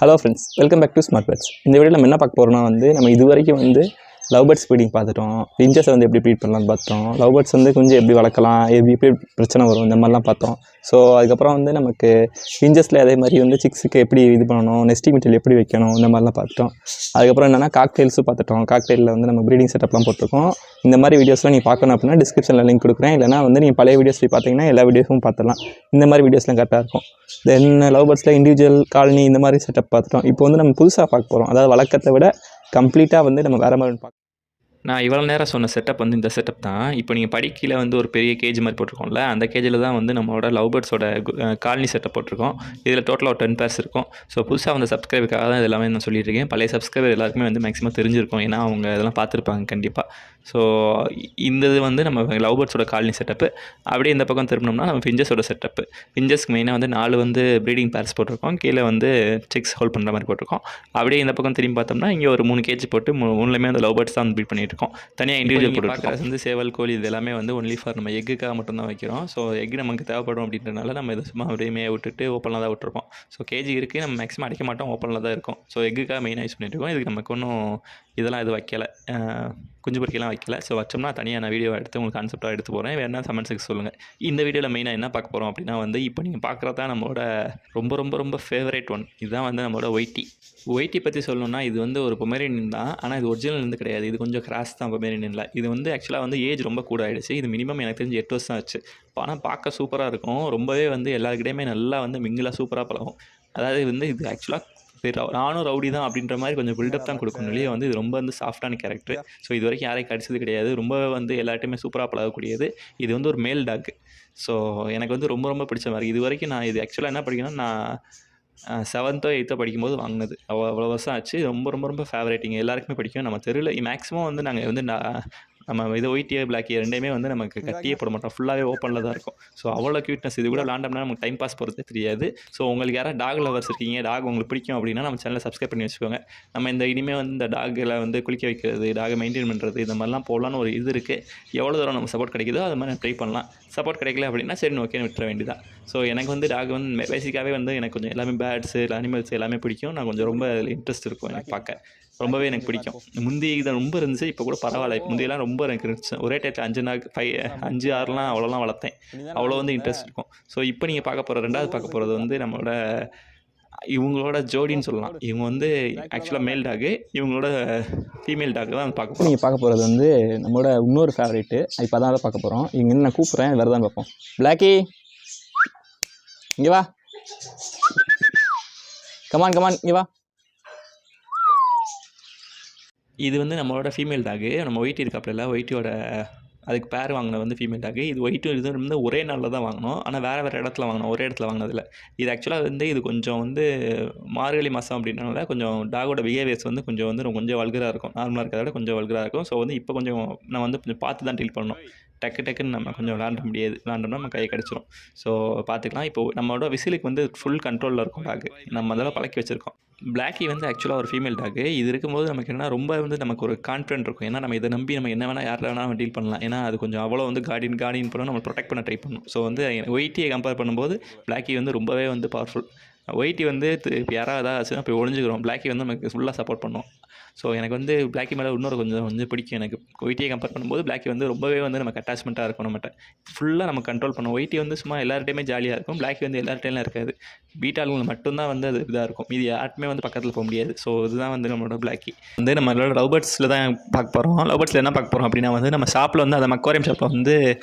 Hello friends, welcome back to smart birds. இந்த வீடியோவில் நம்ம என்ன பார்க்க போகிறோம்னா நம்ம இது வரைக்கும் லவ் பேர்ட்ஸ் ப்ரீடிங் பார்த்துட்டோம். ஃபின்ச்சஸை எப்படி ப்ரீட் பண்ணலாம்னு பார்த்தோம். லவ் பேர்ட்ஸ் கொஞ்சம் எப்படி வளர்க்கலாம், எப்படி பிரச்சனை வரும், இந்த மாதிரிலாம் பார்த்தோம். ஸோ அதுக்கப்புறம் நமக்கு ஃபின்ச்சஸில் அதே மாதிரி சிக்ஸுக்கு எப்படி இது பண்ணணும், நெஸ்டிங் மெட்டீரியல் எப்படி வைக்கணும், இந்த மாதிரிலாம் பார்த்துட்டோம். அதுக்கப்புறம் என்னென்னா காக்டெயில்ஸும் பார்த்துட்டோம். காக்டெயிலில் நம்ம ப்ரீடிங் செட்டப்லாம் போட்டிருக்கோம். இந்த மாதிரி வீடியோஸ்லாம் நீங்கள் பார்க்கணும் அப்படின்னா டிஸ்கிரிப்ஷனில் லிங்க் கொடுக்குறேன். இல்லைனா நீங்கள் பழைய வீடியோஸ் போய் பார்த்தீங்கன்னா எல்லா வீடியோஸும் பார்த்துடலாம். இந்த மாதிரி வீடியோஸ்லாம் கரெக்டாக இருக்கும். தென் லவ் பேர்ட்ஸில் இண்டிவிஜுவல் காலனி இந்த மாதிரி செட்டப் பார்த்துட்டோம். இப்போ நம்ம புதுசாக பார்க்க போகிறோம். அதாவது வழக்கத்தை விட கம்ப்ளீட்டாக நம்ம வேறு மாதிரி பார்க்க. நான் இவ்வளோ நேரம் சொன்ன செட்டப் இந்த செட்டப் தான். இப்போ நீங்கள் படிக்கையில் ஒரு பெரிய கேஜ் மாதிரி போட்டிருக்கோம்ல, அந்த கேஜில் தான் நம்மளோட லவ் பேர்ட்ஸோட காலனி செட்டப் போட்டிருக்கோம். இதில் டோட்டலாக ஒரு 10 பேர்ஸ் இருக்கும். ஸோ புதுசாக சப்ஸ்கிரைபருக்காக தான் இது எல்லாமே நான் சொல்லியிருக்கேன். பழைய சப்ஸ்கிரைபர் எல்லாருக்குமே மேக்ஸிமம் தெரிஞ்சிருக்கும். ஏன்னா அவங்க இதெல்லாம் பார்த்துருப்பாங்க கண்டிப்பாக. ஸோ இந்த இது நம்ம லவ் பேர்ட்ஸோட காலனி செட்டப்பு. அப்படியே இந்த பக்கம் திரும்பினோம்னா நம்ம ஃபின்ச்சஸோட செட்டப்பு. ஃபின்ச்சஸ்க்கு மெயினாக 4 ப்ரீடிங் பேர்ஸ் போட்டிருக்கோம். கீழே சிக்ஸ் ஹோல்ட் பண்ணுற மாதிரி போட்டிருக்கோம். அப்படியே இந்த பக்கம் திரும்பி பார்த்தோம்னா இங்கே ஒரு 3 கேஜ் போட்டு 3லேயுமே லவ் பேர்ட்ஸ் தான் ப்ரீட் பண்ணிட்டு இருக்கோம். தனியாக இண்டிவிஜுவல் போட்டு சேவல் கோழி இது எல்லாமே ஒன்லி ஃபார் நம்ம எக்குக்காக மட்டும்தான் வைக்கிறோம். ஸோ எக் நமக்கு தேவைப்படும் அப்படின்றனால நம்ம இதை சும்மா அப்படியே விட்டுட்டு ஓப்பனில் தான் விட்டுருப்போம். ஸோ கேஜி இருக்குது, நம்ம மேக்ஸிமம் அடிக்க மாட்டோம், ஓப்பனில் தான் இருக்கும். ஸோ எக்குக்காக மெயினாக யூஸ் பண்ணிட்டு இருக்கோம். இதுக்கு நமக்கு ஒன்றும் இதெல்லாம் இது வைக்கலை, குஞ்சு பொறிக்கலாம் வைக்கல. ஸோ வச்சோம்னா தனியாக நான் வீடியோ எடுத்து உங்களுக்கு கான்செப்டாக எடுத்து போகிறேன். வேறு என்ன கமெண்ட்ஸுக்கு சொல்லுங்கள். இந்த வீடியோவில் மெயினாக என்ன பார்க்க போகிறோம் அப்படின்னா இப்போ நீங்கள் பார்க்குறது தான் நம்மளோட ரொம்ப ரொம்ப ரொம்ப ஃபேவரேட் ஒன். இதுதான் நம்மளோட ஒயிட்டி பற்றி சொல்லணும்னா இது ஒரு பொமேரியன் தான். ஆனால் இது ஒரிஜினல் கிடையாது. இது கொஞ்சம் கிராஸ் தான் பொமேரியனில். இது ஆக்சுவலாக ஏஜ் ரொம்ப கூட ஆகிடுச்சு. இது மினிமம் எனக்கு தெரிஞ்சு 8 வருஷம் ஆச்சு. ஆனால் பார்க்க சூப்பராக இருக்கும். ரொம்பவே எல்லாருக்கிட்டையுமே நல்லா மிங்கிலாக சூப்பராக பழகும். அதாவது இது ஆக்சுவலாக நானும் ரவுடி தான் அப்படின்ற மாதிரி கொஞ்சம் பில்டப் தான் கொடுக்கணும். வெளியே இது ரொம்ப சாஃப்டான கேரக்டர். ஸோ இது வரைக்கும் யாரையும் கடிச்சது கிடையாது. ரொம்ப எல்லாட்டையுமே சூப்பராக பழகக்கூடியது. இது ஒரு மேல் டாக். ஸோ எனக்கு ரொம்ப ரொம்ப பிடிச்ச மாதிரி. இது வரைக்கும் நான் இது ஆக்சுவலாக என்ன படிக்கணும்னா நான் 7th or 8th படிக்கும்போது வாங்கினது. அவ்வளோ வருஷம் ஆச்சு. ரொம்ப ரொம்ப ரொம்ப ஃபேவரேட்டிங்க. எல்லாருக்குமே பிடிக்கும். நம்ம தெருவில் மேக்ஸிமம் நாங்கள் நம்ம ஒயிட் பிளாக் ரெண்டையுமே நமக்கு கட்டியே போட மாட்டோம். ஃபுல்லாகவே ஓப்பனில் தான் இருக்கும். ஸோ அவ்வளோ க்யூட்னஸ். இது கூட விளாண்டோம்னா நமக்கு டைம் பாஸ் போகிறதே தெரியாது. ஸோ உங்களுக்கு யாராவது டாக் லவர்ஸ் இருக்கீங்க, டாக் உங்களுக்கு பிடிக்கும் அப்படின்னா நம்ம சேனலை சப்ஸ்கிரைப் பண்ணி வச்சுக்கோங்க. நம்ம இனிமேல் இந்த டாகில் குளிக்க வைக்கிறது, டாகை மெயின்டைன் பண்ணுறது, இந்த மாதிரிலாம் போடலான்னு ஒரு இது இருக்குது. எவ்வளோ தூரம் நம்ம சப்போர்ட் கிடைக்குதோ அது மாதிரி ட்ரை பண்ணலாம். சப்போர்ட் கிடைக்கல அப்படின்னா சரி ஓகேன்னு விட்டுற வேண்டியதான். ஸோ எனக்கு டாக் பேசிக்காகவே எனக்கு கொஞ்சம் எல்லாமே பேர்ட்ஸு அனிமல்ஸ் எல்லாமே பிடிக்கும். நான் கொஞ்சம் ரொம்ப இன்ட்ரெஸ்ட் இருக்கும் எனக்கு பார்க்க. ரொம்பவே எனக்கு பிடிக்கும். முந்தி இது ரொம்ப இருந்துச்சு, இப்போ கூட பரவாயில்ல. முந்தியெல்லாம் ரொம்ப எனக்கு இருந்துச்சு. ஒரே டைத்தில் 5 6 அவ்வளோலாம் வளர்த்தேன். அவ்வளோ இன்ட்ரெஸ்ட் இருக்கும். ஸோ இப்போ நீங்கள் பார்க்க போகிற 2வது பார்க்க போகிறது நம்மளோட இவங்களோட ஜோடின்னு சொல்லலாம். இவங்க ஆக்சுவலாக மேல் டாகு, இவங்களோட ஃபீமேல் டாக் தான் பார்க்க போகிறோம். நீங்கள் பார்க்க போகிறது நம்மளோட இன்னொரு ஃபேவரேட்டு. இப்போ தான் பார்க்க போகிறோம். இங்கே நான் கூப்பிட்றேன், வேறு தான் பார்ப்போம். பிளாக்கி இங்கே வா, கமான் இங்கே வா. இது நம்மளோட ஃபீமேல் டாகு. நம்ம ஒயிட்டி இருக்காப்புல, ஒயிட்டியோட அதுக்கு பேர் வாங்கின ஃபீமேல் டாகு. இது ஒயிட்டும் இது ஒரே நாளில் தான் வாங்கினோம். ஆனால் வேறு இடத்துல வாங்கினோம். ஒரே இடத்துல வாங்கினதில்ல. இது ஆக்சுவலாக இது கொஞ்சம் மார்கழி மாதம் அப்படின்றனால கொஞ்சம் டாகோட பிஹேவியர்ஸ் கொஞ்சம் வல்கராக இருக்கும். நார்மலாக இருக்கிறத விட கொஞ்சம் வல்கராக இருக்கும். ஸோ இப்போ கொஞ்சம் நான் கொஞ்சம் பார்த்து தான் டீல் பண்ணணும். டக்குன்னு நம்ம கொஞ்சம் விளாண்ட முடியாது. விளாண்டோம்னா நம்ம கையை கடிச்சிடும். ஸோ பார்த்துக்கலாம். இப்போ நம்மளோட விசிலுக்கு ஃபுல் கண்ட்ரோலில் இருக்கும் டாக். நம்ம அதெல்லாம் பழக்கி வச்சுருக்கோம். பிளாக்கி ஆக்சுவலாக ஒரு ஃபீமேல் டாக்கு. இது இருக்கும்போது நமக்கு என்ன ரொம்ப நமக்கு ஒரு கான்ஃபிடென்ட் இருக்கும். ஏன்னா நம்ம இதை நம்பி நம்ம என்ன வேணால் யாரில் வேணால் டீல் பண்ணலாம். ஏன்னா அது கொஞ்சம் அவ்வளோ கார்டின் பண்ணணும், நம்ம ப்ரொடெக்ட் பண்ண ட்ரை பண்ணணும். ஸோ ஒயிட்டியை கம்பேர் பண்ணும்போது பிளாக்கி ரொம்பவே பவர்ஃபுல். ஒயிட்டி இப்போ யாராவது ஆச்சுன்னா போய் ஒழிஞ்சுக்கிறோம். பிளாக்கி நமக்கு ஃபுல்லாக சப்போர்ட் பண்ணும். ஸோ எனக்கு பிளாக்கி மேலே இன்னொரு கொஞ்சம் பிடிக்கும். எனக்கு ஒயிட்டியை கம்பேர் பண்ணும்போது பிளாக்கி ரொம்பவே நமக்கு அட்டாச்மெண்ட்டாக இருக்கும். நம்மகிட்ட ஃபுல்லாக நம்ம கண்ட்ரோல் பண்ணும். ஒயிட்டி சும்மா எல்லார்ட்டையுமே ஜாலியாக இருக்கும். பிளாக்கி எல்லார்ட்டையும் இருக்காது. வீட்டாளுங்க மட்டும்தான் அது இதாக இருக்கும். மீதி யார்ட்டுமே பக்கத்தில் போக முடியாது. ஸோ இதுதான் நம்மளோட பிளாக்கி. நம்மளோட லவ் பேர்ட்ஸில் தான் பார்க்க போகிறோம். லவ் பேர்ட்ஸில் என்ன பார்க்க போகிறோம் அப்படின்னா நம்ம ஷாப்பில் அந்த அக்வாரியம் ஷாப்பில்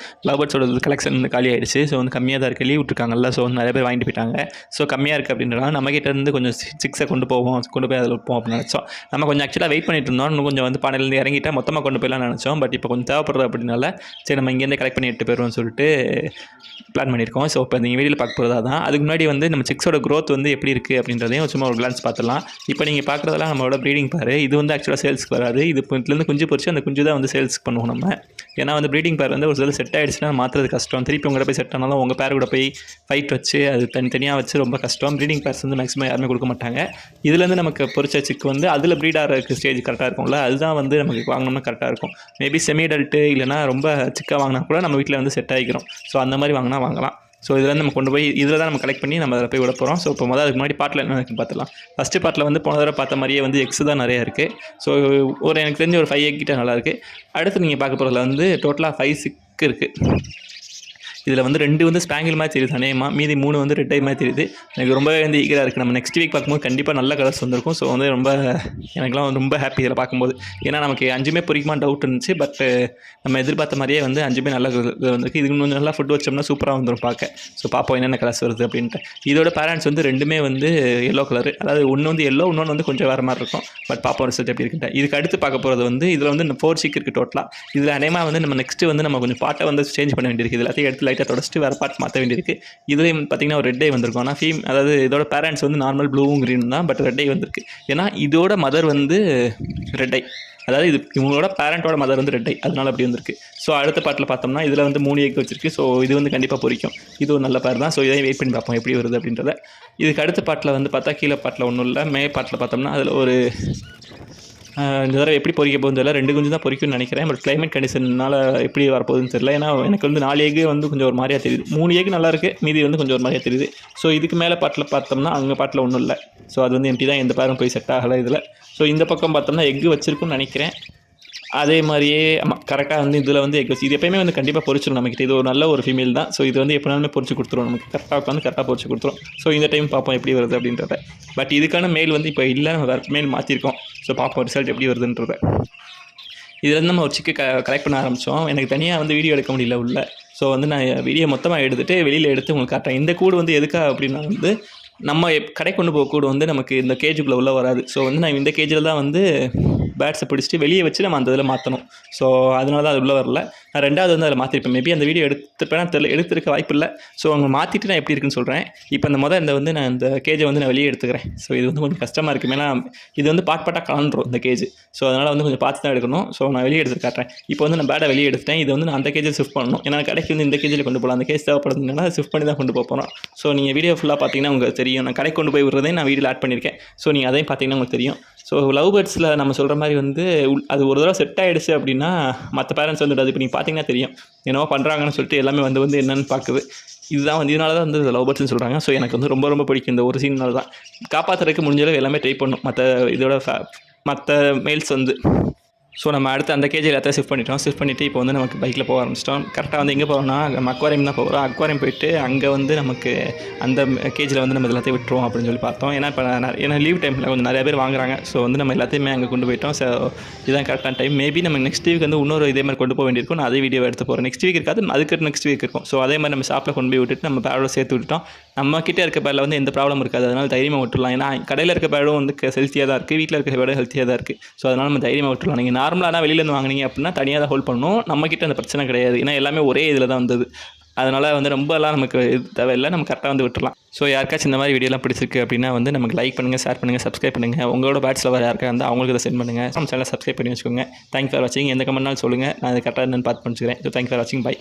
லவ் பேர்ட்ஸோட கலெக்ஷன் காலி ஆகிடுச்சு. ஸோ கம்மியாக தான் இருக்குது. லீவ் விட்டுருக்காங்கல்ல. ஸோ நிறைய பேர் வாங்கிட்டு போயிட்டாங்க. ஸோ கம்மியாக இருக்குது அப்படின்றனால நம்மகிட்ட கொஞ்சம் சிக்ஸை கொண்டு போய் அதில் வைப்போம் அப்படின்னு நினச்சோம். நம்ம கொஞ்சம் ஆக்சுவலாக வெயிட் பண்ணிட்டு இருந்தோம். இன்னும் கொஞ்சம் பானையிலேருந்து இறங்கிட்டால் மொத்தமாக கொண்டு போய்லாம் நினச்சோம். பட் இப்போ கொஞ்சம் தேவைப்படுறது அப்படின்னால சரி நம்ம இங்கேருந்து கலெக்ட் பண்ணி எடுத்து போயிடுவோம்னு சொல்லிட்டு பிளான் பண்ணியிருக்கோம். ஸோ இப்போ நீங்கள் வீடியோவில் பார்க்க போகிறதா தான். அதுக்கு முன்னாடி நம்ம சிக்ஸோட க்ரோத் எப்படி இருக்குது அப்படின்றதையும் சும்மா ஒரு கிளான்ஸ் பார்த்துடலாம். இப்போ நீங்கள் பார்க்குறதெல்லாம் நம்மளோட ப்ரீடிங் பேர். இது ஆக்சுவலாக சேல்ஸ்க்கு வராது. இதுலேருந்து குஞ்சு பொறிச்சு அந்த குஞ்சு தான் சேல்ஸ்க்கு பண்ணுவோம் நம்ம. ஏன்னா ப்ரீடிங் பேர் ஒரு சில செட் ஆகிடுச்சுன்னா மாற்றுறது கஷ்டம். திருப்பி உங்கள்கிட்ட போய் செட் ஆனாலும் உங்கள் பேர் கூட போய் ஃபைட் வச்சு அது தனித்தனியாக வச்சு ரொம்ப கஷ்டம். ப்ரீடிங் பேர்ஸ் மேக்ஸிமம் யாருமே கொடுக்க மாட்டாங்க. இதுலேருந்து நமக்கு பொறிச்ச சிக்கு அதில் ப்ரீட் ஆகிறதுக்கு ஸ்டேஜ் கரெக்டாக இருக்கும்ல, அதுதான் நமக்கு வாங்கினோம்னா கரெக்டாக இருக்கும். மேபி செமி அடல்ட்டு இல்லைனா ரொம்ப சிக்காக வாங்கினா கூட நம்ம வீட்டில் செட் ஆகிக்கிறோம். ஸோ அந்த மாதிரி வாங்கினா வாங்கலாம். ஸோ இதில் நம்ம கொண்டு போய் இதில் தான் நம்ம கலெக்ட் பண்ணி நம்ம அதில் போய் விட போகிறோம். ஸோ இப்போ அதுக்கு முன்னாடி பாட்டில் என்ன இருக்குன்னு பார்த்துலாம். ஃபஸ்ட்டு பாட்டில் வந்து போன தடவை பார்த்த மாதிரியே வந்து எக்ஸ் தான் நிறையா இருக்குது. ஸோ எனக்கு தெரிஞ்ச ஒரு 5 egg கிட்ட நல்லாயிருக்கு. அடுத்து நீங்கள் பார்க்க போகிறதுல வந்து டோட்டலாக 5 சிக்கு இருக்குது. இதில் வந்து 2 வந்து ஸ்பேங்கிள் மாதிரி தெரியுது அநேகமாக, மீதி 3 வந்து ரெட் ஐ மாதிரி தெரியுது. எனக்கு ரொம்பவே வந்து ஈகராக இருக்குது. நம்ம நெக்ஸ்ட் வீக் பார்க்கும்போது கண்டிப்பாக நல்ல கலர்ஸ் வந்திருக்கும். ஸோ வந்து எனக்குலாம் ரொம்ப ஹாப்பி இதில் பார்க்கும்போது. ஏன்னா நமக்கு 5மே பொறிக்குமான்னு டவுட் இருந்துச்சு. பட் நம்ம எதிர்பார்த்த மாதிரியே வந்து 5மே நல்ல வந்திருக்கு. இதுக்கு கொஞ்சம் நல்லா ஃபுட் வச்சோம்னா சூப்பராக வந்துடும் பார்க்க. ஸோ பார்ப்போம் என்னென்ன கலர்ஸ் வருது அப்படின்ட்டு. இதோட பேரண்ட்ஸ் வந்து 2மே வந்து எல்லோ கலர், அதாவது ஒன்று வந்து எல்லோ, இன்னொன்று வந்து கொஞ்சம் வேறு மாதிரி இருக்கும். பட் பார்ப்போம் ரிசல்ட் எப்படி இருக்குன்ட்டு. இதுக்கு அடுத்து பார்க்க போகிறது வந்து இதில் வந்து 4 சிக் இருக்குது டோட்டலாக. இதில் அநேகமாக வந்து நம்ம நெக்ஸ்ட்டு வந்து நம்ம கொஞ்சம் பாட்டை வந்து சேஞ்ச் பண்ண வேண்டியிருக்கு. இதில் எல்லாத்தையும் எடுத்து லைட்டாக தொடச்சிட்டு வேறு பார்ட் மாற்ற வேண்டியிருக்கு. இதுலேயும் பார்த்தீங்கன்னா ஒரு ரெட் ஐ வந்திருக்கும். ஆனால் அதாவது இதோட பேரண்ட்ஸ் வந்து நார்மல் ப்ளூவும் க்ரீன் தான், பட் ரெட் ஐ வந்திருக்கு. ஏன்னா இதோட மதர் வந்து ரெட் ஐ, அதாவது இவங்களோட பேரண்ட்டோட மதர் வந்து ரெட் ஐ, அதனால அப்படி வந்திருக்கு. ஸோ அடுத்த பாட்டில் பார்த்தோம்னா இதில் வந்து 3 egg வச்சிருக்கு. ஸோ இது வந்து கண்டிப்பாக பொரிக்கும். இது ஒரு நல்ல பேர் தான். ஸோ இதையும் வெயிட் பண்ணி பார்ப்போம் எப்படி வருது அப்படின்றத. இதுக்கு அடுத்த பாட்டில் வந்து பார்த்தா கீழே பாட்டில் ஒன்றும் இல்லை. மே பாட்டில் பார்த்தோம்னா அதில் ஒரு இந்த தடவை எப்படி பொறிக்க போகுதுன்னு தெரியல. 2 குஞ்சு தான் பொறிக்கும்னு நினைக்கிறேன். பட் கிளைமேட் கண்டிஷனால் எப்படி வரப்போகுதுன்னு தெரியல. ஏன்னா எனக்கு வந்து 4 egg வந்து கொஞ்சம் ஒரு மாதிரியாக தெரியுது. 3 egg நல்லாயிருக்கு, மீதி வந்து கொஞ்சம் ஒரு மாதிரியாக தெரியுது. ஸோ இதுக்கு மேலே பாட்டில் பார்த்தோம்னா அங்கே பாட்டில் ஒன்றும் இல்லை. ஸோ அது வந்து எம்டி தான், எந்த பேரும் போய் செட் ஆகலை இதில். ஸோ இந்த பக்கம் பார்த்தோம்னா எக் வச்சிருக்குன்னு நினைக்கிறேன். அதே மாதிரியே ஆமாம் கரெக்டாக வந்து இதில் வந்து எக் வச்சு இது எப்போயுமே வந்து கண்டிப்பாக பொரிச்சிடும் நம்மக்கிட்ட. இது ஒரு நல்ல ஒரு ஃபீமேல் தான். ஸோ இது வந்து எப்போனாலுமே பொரிச்சு கொடுத்துரும் நமக்கு. கரெக்டாக உட்காந்து கரெக்டாக பொரிச்சு கொடுத்துரும். ஸோ இந்த டைம் பார்ப்போம் எப்படி வருது அப்படின்றத. பட் இதுக்கான மேல் வந்து இப்போ இல்லை, நம்ம வேறு மேல் மாற்றிருக்கோம். ஸோ பார்ப்போம் ரிசல்ட் எப்படி வருதுன்றத. இதுலேருந்து நம்ம ஒரு சிக்கு கலெக்ட் பண்ண ஆரம்பித்தோம். எனக்கு தனியாக வந்து வீடியோ எடுக்க முடியல உள்ள. ஸோ வந்து நான் வீடியோ மொத்தமாக எடுத்துகிட்டு வெளியில் எடுத்து உங்களுக்கு காட்டுறேன். இந்த கூடு வந்து எதுக்காக அப்படின்னா வந்து நம்ம கடை கொண்டு போக கூடு வந்து நமக்கு இந்த கேஜுக்குள்ளே உள்ளே வராது. ஸோ வந்து நான் இந்த கேஜில் தான் வந்து பேட்ஸை பிடிச்சிட்டு வெளியே வச்சு நம்ம அந்த இதில் மாற்றணும். ஸோ அதனால தான் அது உள்ளே வரல. நான் 2வது வந்து அதில் மாற்றிருப்பேன். மேபி அந்த வீடியோ எடுத்துருப்பேன் தெரியல, எடுத்துருக்க வாய்ப்பு இல்லை. ஸோ அவங்க மாற்றிட்டு நான் எப்படி இருக்குன்னு சொல்கிறேன். இப்போ இந்த வந்து நான் இந்த கேஜை வந்து நான் வெளியே எடுத்துக்கிறேன். ஸோ இது வந்து கொஞ்சம் கஷ்டமாக இருக்குது. ஏன்னா இது வந்து பாட்டாக கலந்துரும் இந்த கேஜ். ஸோ அதனால் வந்து கொஞ்சம் பார்த்து தான் எடுக்கணும். ஸோ நான் வெளியே எடுத்து காட்டுறேன். இப்போ வந்து நான் பேடை வெளியே எடுத்துட்டேன். இது வந்து நான் அந்த கேஜில் ஷிஃப்ட் பண்ணணும். ஏன்னா கடைக்கு வந்து இந்த கேஜில் கொண்டு போகலாம். அந்த கேஜ் தேவைப்படுதுன்னா ஷிஃப்ட் பண்ணி தான் கொண்டு போகிறோம். ஸோ நீங்கள் வீடியோ ஃபுல்லாக பார்த்தீங்கன்னா உங்களுக்கு தெரியும். நான் கடை கொண்டு போய் விடுறதே நான் வீடியோவில் ஆட் பண்ணியிருக்கேன். ஸோ நீங்கள் அதையும் பார்த்தீங்கன்னா உங்களுக்கு தெரியும். ஸோ லவ் பேர்ட்ஸில் நம்ம சொல்கிற மாதிரி வந்து அது ஒரு தடவை செட் ஆகிடுச்சு அப்படின்னா மற்ற பேரண்ட்ஸ் வந்துட்டு அது இப்போ நீங்கள் பார்த்தீங்கன்னா தெரியும் என்னவோ பண்ணுறாங்கன்னு சொல்லிட்டு எல்லாமே வந்து என்னென்னு பார்க்குது. இதுதான் வந்து இதனால தான் வந்து லவ் பேர்ட்ஸ்னு சொல்கிறாங்க. ஸோ எனக்கு வந்து ரொம்ப ரொம்ப பிடிக்கும் இந்த ஒரு சீனால தான். காப்பாற்றுறதுக்கு முடிஞ்சளவு எல்லாமே ட்ரை பண்ணும் மற்ற மேல்ஸ் வந்து. ஸோ நம்ம அடுத்து அந்த கேஜி எல்லாத்தையும் ஷிஃப்ட் பண்ணிவிட்டு இப்போ வந்து நமக்கு பைக்கில் போக ஆரம்பிச்சிட்டோம். கரெக்டாக வந்து எங்கே போகிறோம்னா நம்ம அக்வாரியம் தான் போகிறோம். அக்வாரியம் போயிட்டு அங்கே வந்து நமக்கு அந்த கேஜில் வந்து நம்ம எல்லாத்தையும் விட்டுருவோம் அப்படின்னு சொல்லி பார்த்தோம். ஏன்னா இப்போ ஏன்னா லீவ் டைமில் கொஞ்சம் நிறைய பேர் வாங்குறாங்க. ஸோ வந்து நம்ம எல்லாத்தையுமே அங்கே கொண்டு போயிட்டோம். ஸோ இதுதான் கரெக்டான டைம். மேபி நம்ம நெக்ஸ்ட் வீக் வந்து இன்னொரு இதே மாதிரி கொண்டு போக வேண்டியிருக்கும். நான் அதே வீடியோ எடுத்து போகிறேன். நெக்ஸ்ட் வீக் இருக்காது, அதுக்கு நெக்ஸ்ட் வீக் இருக்கும். ஸோ அதே மாதிரி நம்ம ஷாப்பில் கொண்டு போய் விட்டுட்டு நம்ம பேரோட சேர்த்து விட்டுட்டோம். நம்ம கிட்டே இருக்க பேரில் வந்து எந்த ப்ராப்ளம் இருக்காது. அதனால் தைரியமாக விட்டுடலாம். ஏன்னா கடையில் இருக்க பேரும் வந்து ஹெல்த்தியாக தான் இருக்குது, வீட்டில் இருக்க பேரும் ஹெல்த்தியாக தான் இருக்குது. ஸோ அதனால் நம்ம தைரியமாக விட்டுடலாம். நீங்கள் நார்மலாக வெளியிலேருந்து வாங்கினீங்க அப்படின்னா தனியாக தான் ஹோல்ட் பண்ணணும். நம்மக்கிட்ட அந்த பிரச்சனை கிடையாது. ஏன்னா எல்லாமே ஒரே இதில் தான் வந்தது. அதனால் வந்து ரொம்பலாம் நமக்கு இது தேவையில்லை. நம்ம கரெக்டாக வந்து விட்டுடலாம். ஸோ யாருக்காச்சும் இந்த மாதிரி வீடியோலாம் பிடிச்சிருக்கு அப்படின்னா வந்து நமக்கு லைக் பண்ணுங்கள், ஷேர் பண்ணுங்கள், சப்ஸ்கிரைப் பண்ணுங்கள். உங்களோட பேட்ஸில் வர யாருக்கா இருந்தால் அவங்களுக்கு இதை சென்ட் பண்ணுங்கள். நம்ம சேனலை சப்ஸ்கிரைப் பண்ணி வச்சுக்கோங்க. தேங்க்ஸ் ஃபார் வாட்சிங். எந்த கமெண்ட்னாலும் சொல்லுங்கள், நான் அது கரெக்டாக என்னென்னு பார்த்து பண்ணிச்சுக்கிறேன். ஸோ தேங்க்ஸ் ஃபார் வாட்சிங். பை.